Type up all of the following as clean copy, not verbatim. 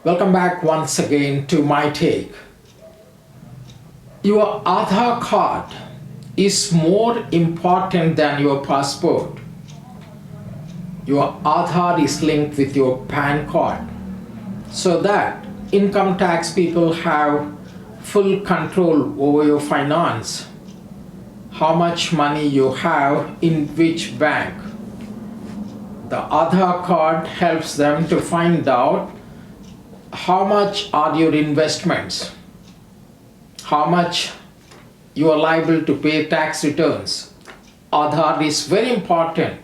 Welcome back once again to my take. Your Aadhaar card is more important than your passport. Your Aadhaar is linked with your PAN card so that income tax people have full control over your finance, how much money you have in which bank. The Aadhaar card helps them to find out how much are your investments, how much you are liable to pay tax returns. Aadhaar is very important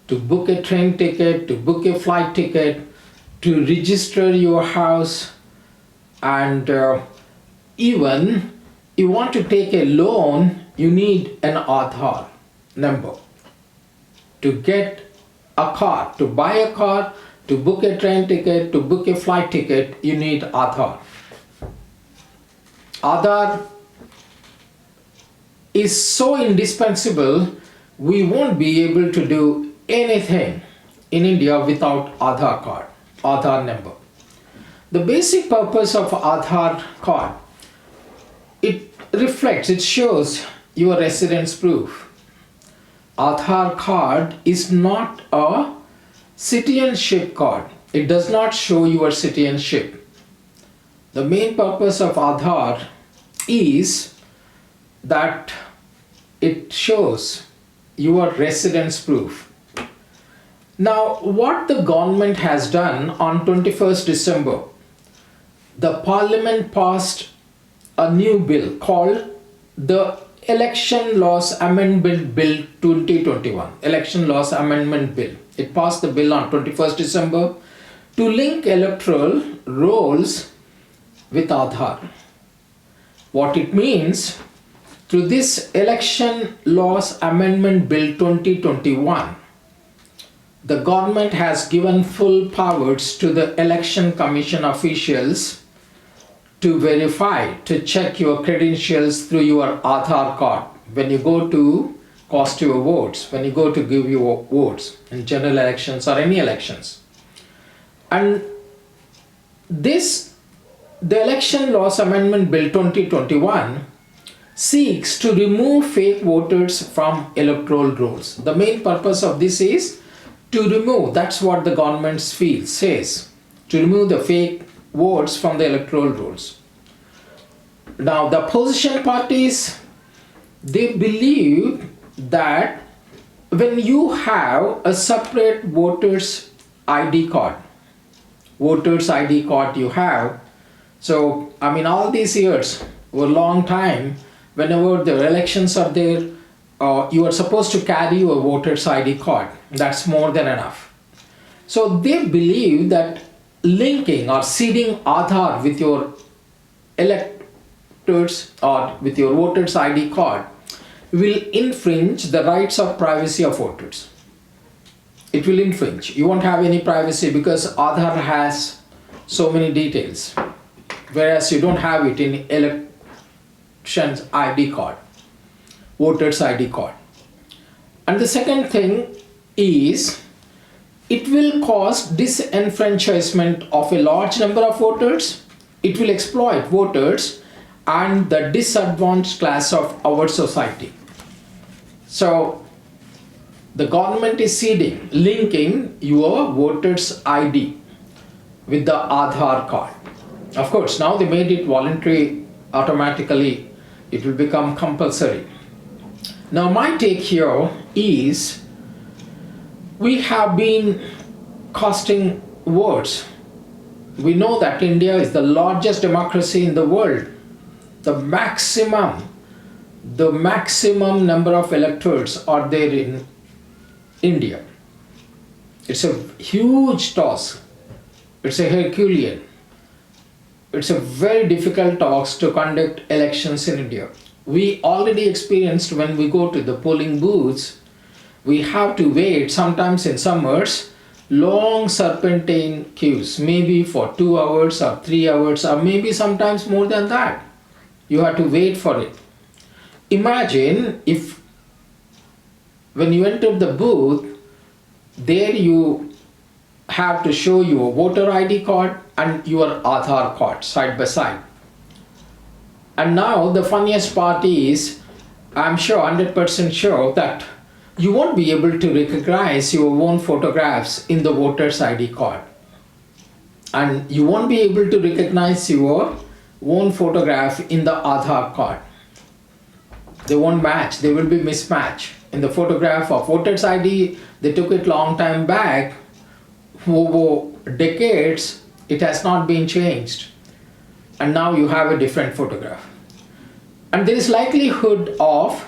to book a train ticket, to book a flight ticket, to register your house, and even you want to take a loan, you need an Aadhaar number. To get a car, to buy a car, to book a train ticket, to book a flight ticket, you need Aadhaar. Aadhaar is so indispensable, we won't be able to do anything in India without Aadhaar card, Aadhaar number. The basic purpose of Aadhaar card, it reflects, it shows your residence proof. Aadhaar card is not a citizenship card. It does not show your citizenship. The main purpose of Aadhaar is that it shows your residence proof. Now, what the government has done on 21st December, the Parliament passed a new bill called the Election Laws Amendment Bill 2021. Election Laws Amendment Bill. It passed the bill on 21st December to link electoral rolls with Aadhaar. What it means, through this Election Laws Amendment Bill 2021, the government has given full powers to the Election Commission officials to verify, to check your credentials through your Aadhaar card when you go to cast your votes, when you go to give your votes in general elections or any elections. And this, the Election Laws Amendment Bill 2021 seeks to remove fake voters from electoral rolls. The main purpose of this is to remove, that's what the government says, to remove the fake votes from the electoral rolls. Now, the opposition parties, they believe that when you have a separate voters ID card you have, so I mean all these years, for a long time, whenever the elections are there, you are supposed to carry your voter's ID card. That's more than enough. So they believe that linking or seeding Aadhaar with your electors or with your voter's ID card will infringe the rights of privacy of voters. It will infringe. You won't have any privacy because Aadhaar has so many details, whereas you don't have it in elections ID card, voter's ID card. And the second thing is, it will cause disenfranchisement of a large number of voters. It will exploit voters and the disadvantaged class of our society. So the government is seeding, linking your voter's ID with the Aadhaar card. Of course, now they made it voluntary, automatically it will become compulsory. Now my take here is, we have been casting votes. We know that India is the largest democracy in the world. The maximum number of electors are there in India. It's a huge task. It's a Herculean. It's a very difficult task to conduct elections in India. We already experienced when we go to the polling booths, we have to wait sometimes in summers, long serpentine queues, maybe for 2 hours or 3 hours or maybe sometimes more than that. You have to wait for it. Imagine if when you enter the booth, there you have to show your voter ID card and your Aadhaar card side by side. And now the funniest part is, I'm sure, 100% sure, that you won't be able to recognize your own photographs in the voter's ID card. And you won't be able to recognize your own photograph in the Aadhaar card. They won't match, they will be mismatched. In the photograph of voter's ID, they took it long time back, over decades, it has not been changed. And now you have a different photograph. And there is likelihood of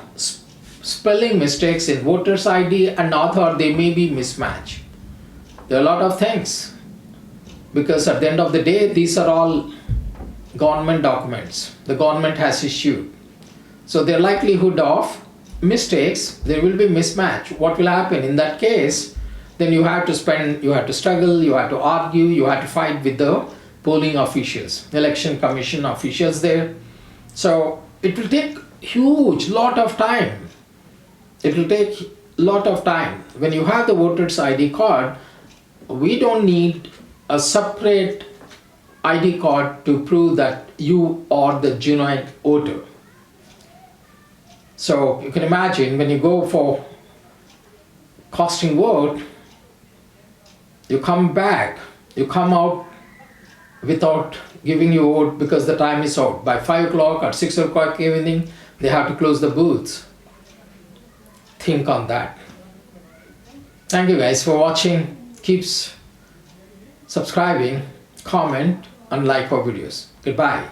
spelling mistakes in voter's ID and Aadhaar, they may be mismatched. There are a lot of things, because at the end of the day, these are all government documents the government has issued. So their likelihood of mistakes, there will be mismatch. What will happen in that case? Then you have to struggle, you have to argue, you have to fight with the polling officials, election commission officials there. So it will take huge lot of time. It will take lot of time. When you have the voter's ID card, we don't need a separate ID card to prove that you are the genuine voter. So you can imagine, when you go for casting vote, you come back, you come out without giving your vote because the time is out. By 5 o'clock or 6 o'clock evening, they have to close the booths. Think on that. Thank you guys for watching. Keep subscribing, comment and like our videos. Goodbye.